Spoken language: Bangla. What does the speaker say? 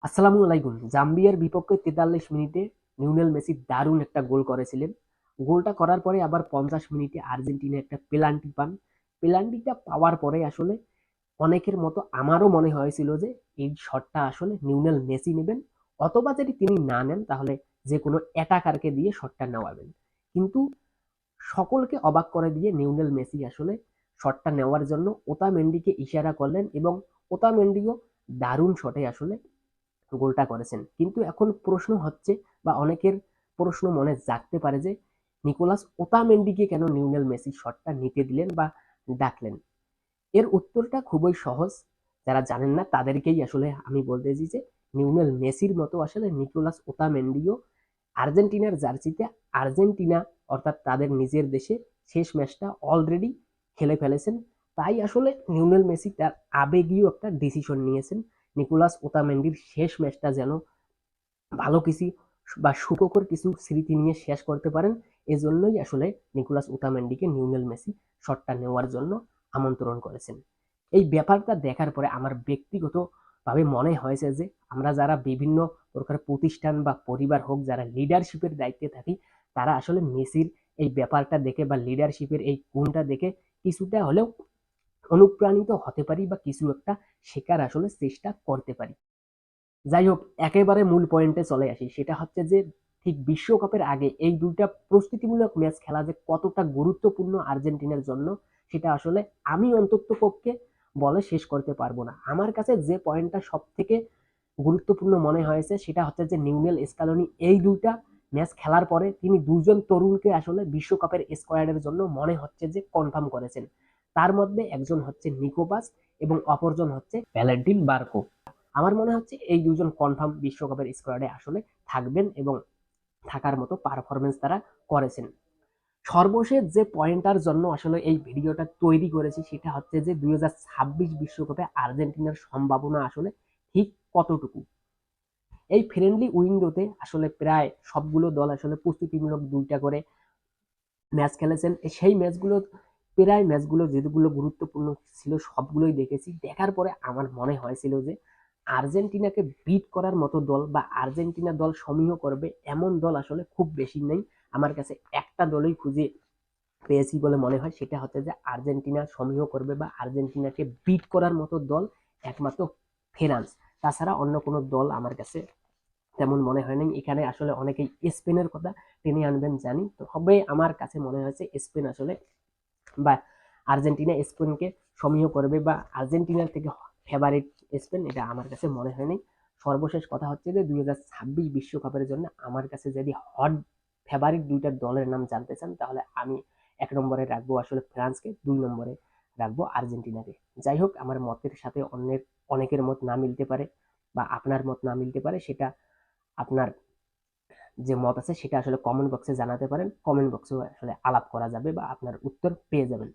আসসালামু আলাইকুম। জাম্বিয়ার বিপক্ষে ৪৩ মিনিটে লিওনেল মেসি দারুণ একটা গোল করেছিলেন। গোলটা করার পরে আবার ৫০ মিনিটে আর্জেন্টিনা একটা পেনাল্টি পান। পেনাল্টিটা পাওয়ার পরে আসলে অনেকের মতো আমারও মনে হয়েছিল যে এই শটটা আসলে লিওনেল মেসি নেবেন, অথবা যদি তিনি না নেন তাহলে যে কোনো অ্যাটাকারকে দিয়ে শটটা নেওয়াবেন। কিন্তু সকলকে অবাক করে দিয়ে লিওনেল মেসি আসলে শটটা নেওয়ার জন্য ওতামেন্ডিকে ইশারা করলেন এবং ওতামেন্ডিও দারুণ শটে আসলে গোলটা করেছেন। কিন্তু এখন প্রশ্ন হচ্ছে, বা অনেকের প্রশ্ন মনে জাগতে পারে যে নিকোলাস ওতামেন্ডিকে কেন লিওনেল মেসি শটটা নিতে দিলেন বা ডাকলেন। এর উত্তরটা খুবই সহজ। যারা জানেন না তাদেরকেই আসলে আমি বলতে চাই যে লিওনেল মেসির মতো আসলে নিকোলাস ওতামেন্ডিও আর্জেন্টিনার জার্সিতে আর্জেন্টিনা অর্থাৎ তাদের নিজের দেশে শেষ ম্যাচটা অলরেডি খেলে ফেলেছেন। তাই আসলে লিওনেল মেসি তার আবেগীয় একটা ডিসিশন নিয়েছেন, নিকোলাস ওতামেন্ডির শেষ ম্যাচটা যেন ভালো কিছু বা সুখকর কিছু স্মৃতি নিয়ে শেষ করতে পারেন। এজন্যই আসলে নিকোলাস ওতামেন্ডিকে লিওনেল মেসি শটটা নেওয়ার জন্য আমন্ত্রণ করেছেন। এই ব্যাপারটা দেখার পরে আমার ব্যক্তিগতভাবে মনে হয়েছে যে আমরা যারা বিভিন্ন প্রকার প্রতিষ্ঠান বা পরিবার হোক, যারা লিডারশিপের দায়িত্বে থাকি, তারা আসলে মেসির এই ব্যাপারটা দেখে বা লিডারশিপের এই গুণটা দেখে কিছুটা হলেও অনুপ্রাণিত হতে পারি বা কিছু একটা শেখার আসলে চেষ্টা করতে পারি। যাই হোক, একেবারে মূল পয়েন্টে চলে আসি। সেটা হচ্ছে যে ঠিক বিশ্বকাপের আগে এই দুইটা প্রস্তুতিমূলক ম্যাচ খেলা যে কতটা গুরুত্বপূর্ণ আর্জেন্টিনার জন্য, সেটা আসলে আমি অন্তত পক্ষে বলে শেষ করতে পারবো না। আমার কাছে যে পয়েন্টটা সব থেকে গুরুত্বপূর্ণ মনে হয়েছে সেটা হচ্ছে যে নিউনেল স্কালোনি এই দুইটা ম্যাচ খেলার পরে তিনি দুজন তরুণকে আসলে বিশ্বকাপের স্কোয়াডের জন্য মনে হচ্ছে যে কনফার্ম করেছেন। তার মধ্যে একজন হচ্ছে নিকোপাস এবং অপরজন হচ্ছে ভ্যালেন্টিন বার্কো। আমার মনে হচ্ছে এই দুজন কনফার্ম বিশ্বকাপের স্কোয়াডে আসলে থাকবেন এবং থাকার মতো পারফরমেন্স তারা করেছেন। সর্বশেষ যে পয়েন্টার জন্য আসলে এই ভিডিওটা তৈরি করেছি সেটা হচ্ছে যে 2026 বিশ্বকাপে আর্জেন্টিনার সম্ভাবনা আসলে ঠিক কতটুকু। এই ফ্রেন্ডলি উইন্ডোতে আসলে প্রায় সবগুলো দল আসলে প্রস্তুতিমূলক দুইটা করে ম্যাচ খেলেছেন। সেই ম্যাচগুলো প্রায় ম্যাচগুলো যেগুলো গুরুত্বপূর্ণ ছিল সবগুলোই দেখেছি। দেখার পরে আমার মনে হয়েছিল যে আর্জেন্টিনাকে বিট করার মতো দল বা আর্জেন্টিনা দল সমীহ করবে এমন দল আসলে খুব বেশি নেই। আমার কাছে একটা দলই খুঁজে পেয়েছি বলে মনে হয়, সেটা হচ্ছে যে আর্জেন্টিনা সমীহ করবে বা আর্জেন্টিনাকে বিট করার মতো দল একমাত্র ফ্রান্স। তাছাড়া অন্য কোনো দল আমার কাছে তেমন মনে হয় নাই। এখানে আসলে অনেকেই স্পেনের কথা টেনে আনবেন জানি, তো হবে আমার কাছে মনে হয়েছে স্পেন আসলে বা আর্জেন্টিনা স্পেনকে সমীহ করবে বা আর্জেন্টিনার থেকে ফেভারিট স্পেন, এটা আমার কাছে মনে হয় নাই। সর্বশেষ কথা হচ্ছে যে 2026 বিশ্বকাপের জন্য আমার কাছে যদি হট ফেভারিট দুইটা দলের নাম জানতে চান তাহলে আমি 1 নম্বরে রাখবো আসলে ফ্রান্সকে, 2 নম্বরে রাখবো আর্জেন্টিনাকে। যাই হোক, আমার মতের সাথে অনেকের মত না মিলতে পারে বা আপনার মত না মিলতে পারে, সেটা আপনার যে মত আছে সেটা আসলে কমেন্ট বক্সে জানাতে পারেন। কমেন্ট বক্সেও আসলে আলাপ করা যাবে বা আপনার উত্তর পেয়ে যাবেন।